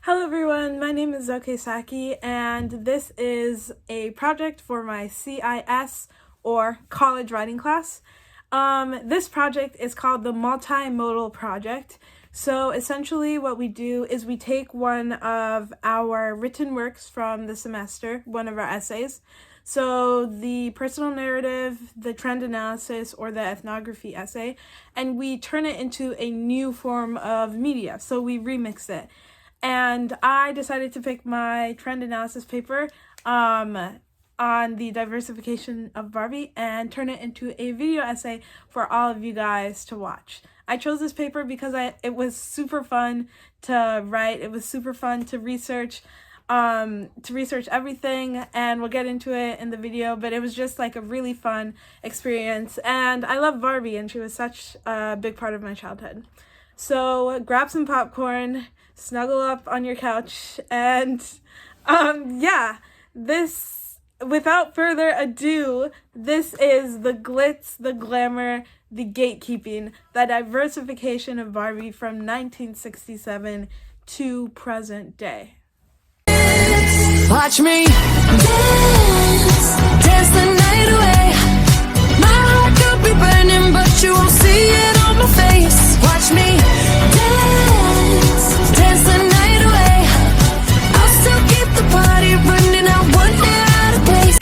Hello everyone, my name is Zoke Sackih and this is a project for my CIS or college writing class. This project is called the Multimodal Project. So essentially what we do is we take one of our written works from the semester, one of our essays. So the personal narrative, the trend analysis, or the ethnography essay, and we turn it into a new form of media. So we remix it. And I decided to pick my trend analysis paper on the diversification of Barbie and turn it into a video essay for all of you guys to watch. I chose this paper because it was super fun to write. It was super fun to research everything, and we'll get into it in the video, but it was just like a really fun experience. And I love Barbie, and she was such a big part of my childhood. So grab some popcorn, snuggle up on your couch, and without further ado, this is the Glitz, the Glamour, the Gatekeeping, the Diversification of Barbie from 1967 to present day. Watch me dance, dance the night away. My heart could be burning, but you won't see it on my face. Watch me dance, dance the night away. I'll still keep the party running, I won't get out of place.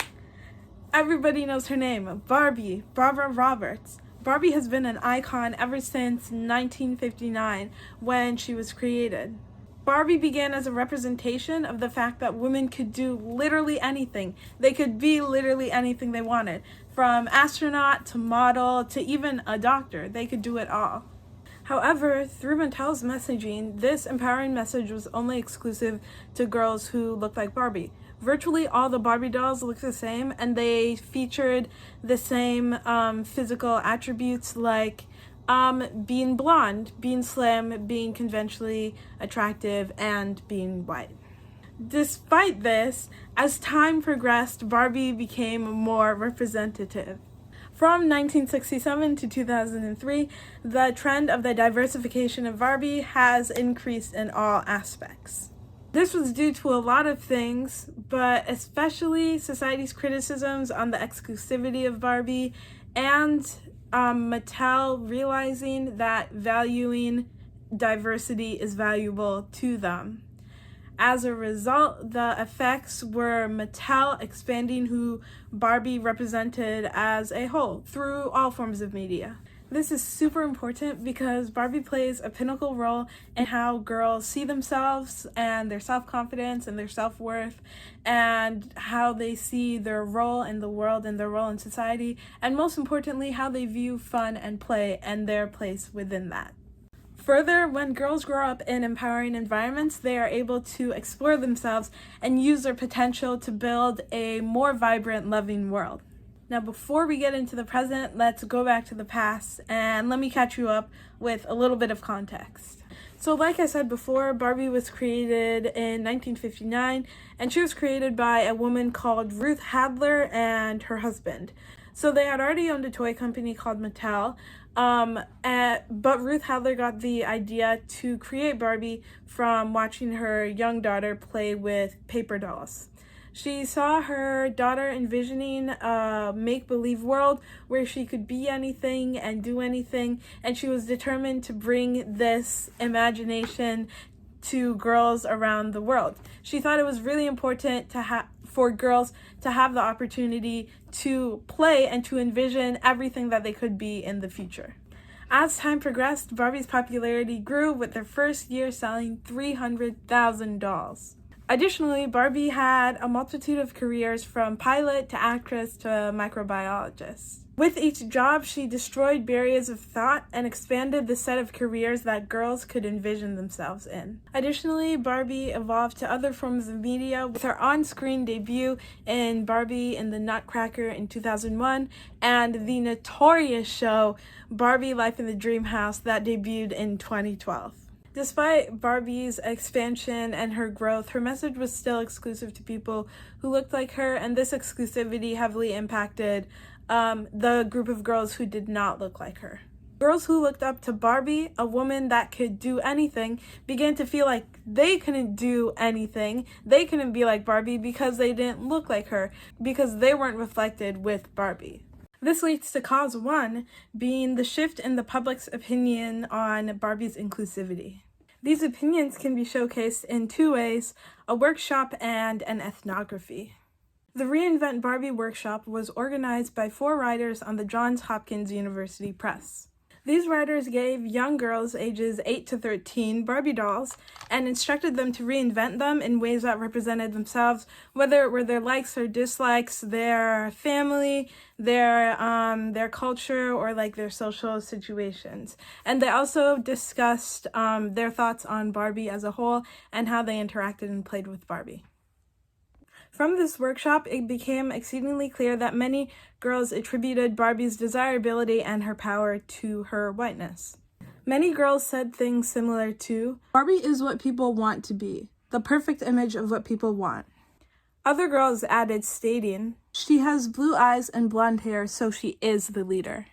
Everybody knows her name, Barbie, Barbara Roberts. Barbie has been an icon ever since 1959 when she was created. Barbie began as a representation of the fact that women could do literally anything. They could be literally anything they wanted. From astronaut to model to even a doctor, they could do it all. However, through Mattel's messaging, this empowering message was only exclusive to girls who looked like Barbie. Virtually all the Barbie dolls looked the same, and they featured the same physical attributes like being blonde, being slim, being conventionally attractive, and being white. Despite this, as time progressed, Barbie became more representative. From 1967 to 2003, the trend of the diversification of Barbie has increased in all aspects. This was due to a lot of things, but especially society's criticisms on the exclusivity of Barbie and Mattel realizing that valuing diversity is valuable to them. As a result, the effects were Mattel expanding who Barbie represented as a whole through all forms of media. This is super important because Barbie plays a pinnacle role in how girls see themselves and their self-confidence and their self-worth, and how they see their role in the world and their role in society, and most importantly, how they view fun and play and their place within that. Further, when girls grow up in empowering environments, they are able to explore themselves and use their potential to build a more vibrant, loving world. Now, before we get into the present, let's go back to the past and let me catch you up with a little bit of context. So like I said before, Barbie was created in 1959, and she was created by a woman called Ruth Handler and her husband. So they had already owned a toy company called Mattel, but Ruth Handler got the idea to create Barbie from watching her young daughter play with paper dolls. She saw her daughter envisioning a make-believe world where she could be anything and do anything, and she was determined to bring this imagination to girls around the world. She thought it was really important for girls to have the opportunity to play and to envision everything that they could be in the future. As time progressed, Barbie's popularity grew, with their first year selling 300,000 dolls. Additionally, Barbie had a multitude of careers, from pilot to actress to microbiologist. With each job, she destroyed barriers of thought and expanded the set of careers that girls could envision themselves in. Additionally, Barbie evolved to other forms of media, with her on-screen debut in Barbie and the Nutcracker in 2001, and the notorious show Barbie: Life in the Dream House that debuted in 2012. Despite Barbie's expansion and her growth, her message was still exclusive to people who looked like her, and this exclusivity heavily impacted the group of girls who did not look like her. Girls who looked up to Barbie, a woman that could do anything, began to feel like they couldn't do anything. They couldn't be like Barbie because they didn't look like her, because they weren't reflected with Barbie. This leads to cause one, being the shift in the public's opinion on Barbie's inclusivity. These opinions can be showcased in two ways: a workshop and an ethnography. The Reinvent Barbie workshop was organized by 4 writers on the Johns Hopkins University Press. These writers gave young girls ages 8 to 13 Barbie dolls and instructed them to reinvent them in ways that represented themselves, whether it were their likes or dislikes, their family, their culture, or like their social situations. And they also discussed their thoughts on Barbie as a whole and how they interacted and played with Barbie. From this workshop, it became exceedingly clear that many girls attributed Barbie's desirability and her power to her whiteness. Many girls said things similar to, "Barbie is what people want to be, the perfect image of what people want." Other girls added, stating, "She has blue eyes and blonde hair, so she is the leader."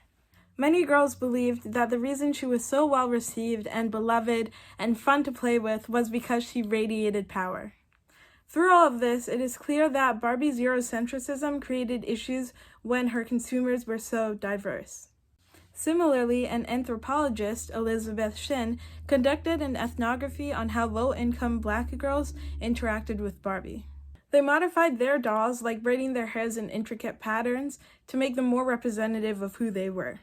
Many girls believed that the reason she was so well received and beloved and fun to play with was because she radiated power. Through all of this, it is clear that Barbie's Eurocentrism created issues when her consumers were so diverse. Similarly, an anthropologist, Elizabeth Shin, conducted an ethnography on how low-income Black girls interacted with Barbie. They modified their dolls, like braiding their hairs in intricate patterns, to make them more representative of who they were.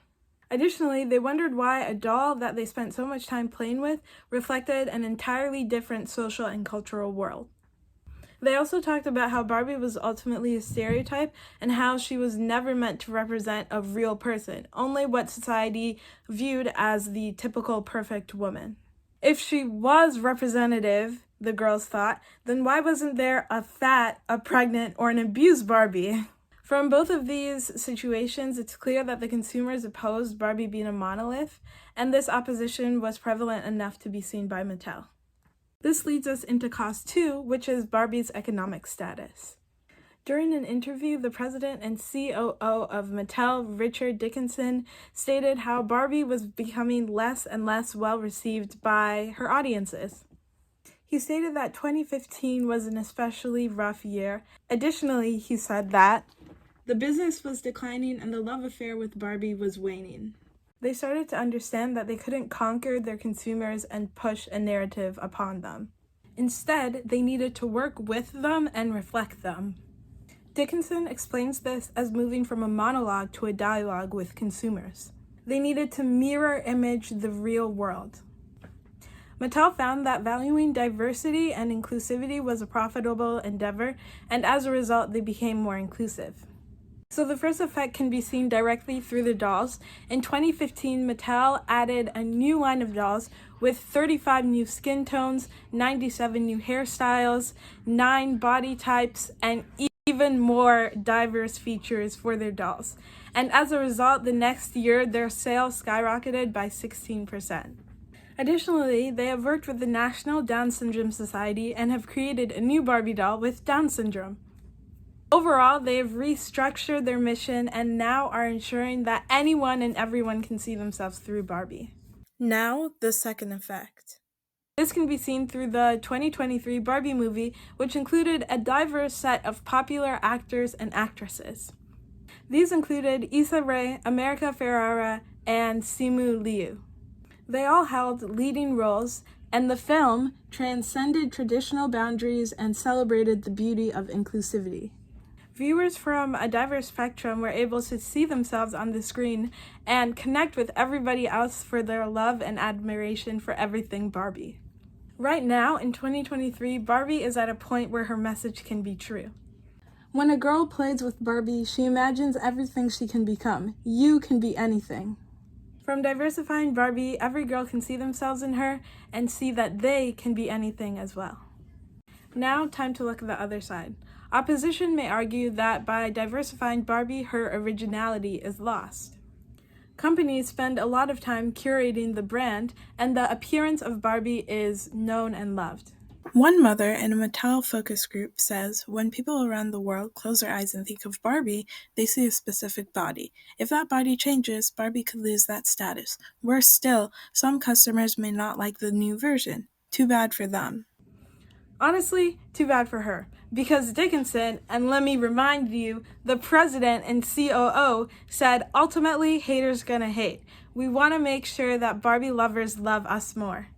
Additionally, they wondered why a doll that they spent so much time playing with reflected an entirely different social and cultural world. They also talked about how Barbie was ultimately a stereotype and how she was never meant to represent a real person, only what society viewed as the typical perfect woman. If she was representative, the girls thought, then why wasn't there a fat, a pregnant, or an abused Barbie? From both of these situations, it's clear that the consumers opposed Barbie being a monolith, and this opposition was prevalent enough to be seen by Mattel. This leads us into cause 2, which is Barbie's economic status. During an interview, the president and COO of Mattel, Richard Dickinson, stated how Barbie was becoming less and less well received by her audiences. He stated that 2015 was an especially rough year. Additionally, he said that the business was declining and the love affair with Barbie was waning. They started to understand that they couldn't conquer their consumers and push a narrative upon them. Instead, they needed to work with them and reflect them. Dickinson explains this as moving from a monologue to a dialogue with consumers. They needed to mirror image the real world. Mattel found that valuing diversity and inclusivity was a profitable endeavor, and as a result, they became more inclusive. So the first effect can be seen directly through the dolls. In 2015, Mattel added a new line of dolls with 35 new skin tones, 97 new hairstyles, 9 body types, and even more diverse features for their dolls. And as a result, the next year, their sales skyrocketed by 16%. Additionally, they have worked with the National Down Syndrome Society and have created a new Barbie doll with Down syndrome. Overall, they have restructured their mission and now are ensuring that anyone and everyone can see themselves through Barbie. Now, the second effect. This can be seen through the 2023 Barbie movie, which included a diverse set of popular actors and actresses. These included Issa Rae, America Ferrera, and Simu Liu. They all held leading roles, and the film transcended traditional boundaries and celebrated the beauty of inclusivity. Viewers from a diverse spectrum were able to see themselves on the screen and connect with everybody else for their love and admiration for everything Barbie. Right now, in 2023, Barbie is at a point where her message can be true. When a girl plays with Barbie, she imagines everything she can become. You can be anything. From diversifying Barbie, every girl can see themselves in her and see that they can be anything as well. Now, time to look at the other side. Opposition may argue that by diversifying Barbie, her originality is lost. Companies spend a lot of time curating the brand, and the appearance of Barbie is known and loved. One mother in a Mattel focus group says, when people around the world close their eyes and think of Barbie, they see a specific body. If that body changes, Barbie could lose that status. Worse still, some customers may not like the new version. Too bad for them. Honestly, too bad for her. Because Dickinson, and let me remind you, the president and COO, said, ultimately, haters gonna hate. We want to make sure that Barbie lovers love us more.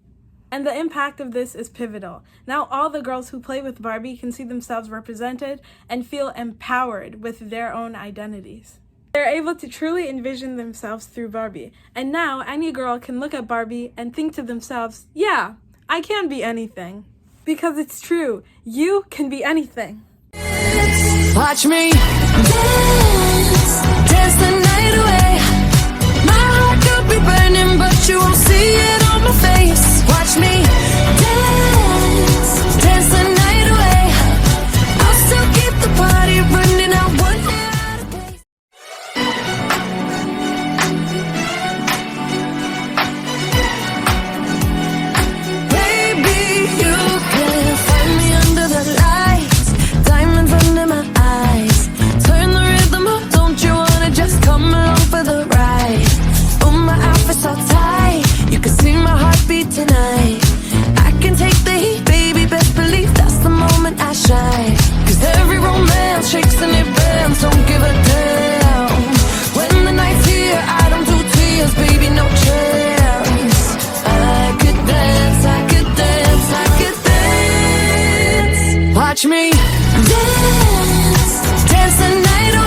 And the impact of this is pivotal. Now all the girls who play with Barbie can see themselves represented and feel empowered with their own identities. They're able to truly envision themselves through Barbie. And now any girl can look at Barbie and think to themselves, yeah, I can be anything. Because it's true, you can be anything. Watch me dance, dance the night away. My heart could be burning, but you won't see it on my face. Watch me dance, dance the night away. I'll still keep the party running. I won't get out of place. Baby, you can find me under the lights, diamonds under my eyes. Turn the rhythm up, don't you wanna just come along for the ride? Oh, my outfit's so tight, you can see my heartbeat tonight. I can take the heat, baby, best believe that's the moment I shine. Cause every romance shakes and it bends, don't give a damn. When the night's here, I don't do tears, baby, no chance. I could dance, I could dance, I could dance. Watch me dance, dance the night away.